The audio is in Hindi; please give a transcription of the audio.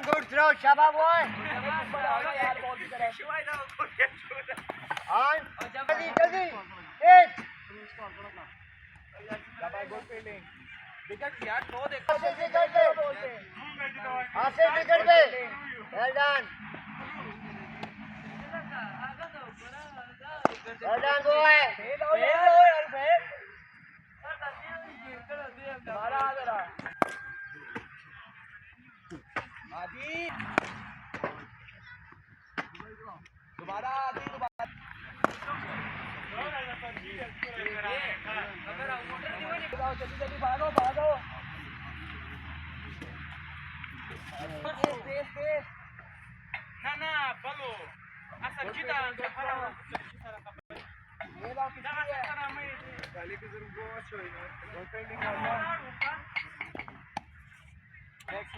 good throw, Shaba boy. On. Jaldi. Hit. good fielding. Wicket यार नो देखो आसे विकेट पे well done boy दोबारा जल्दी भागो ना बलो असं चिता ये लाओ कितना है गाली की जरूर बहुत छोई ना गोलफील्डिंग नेक्स्ट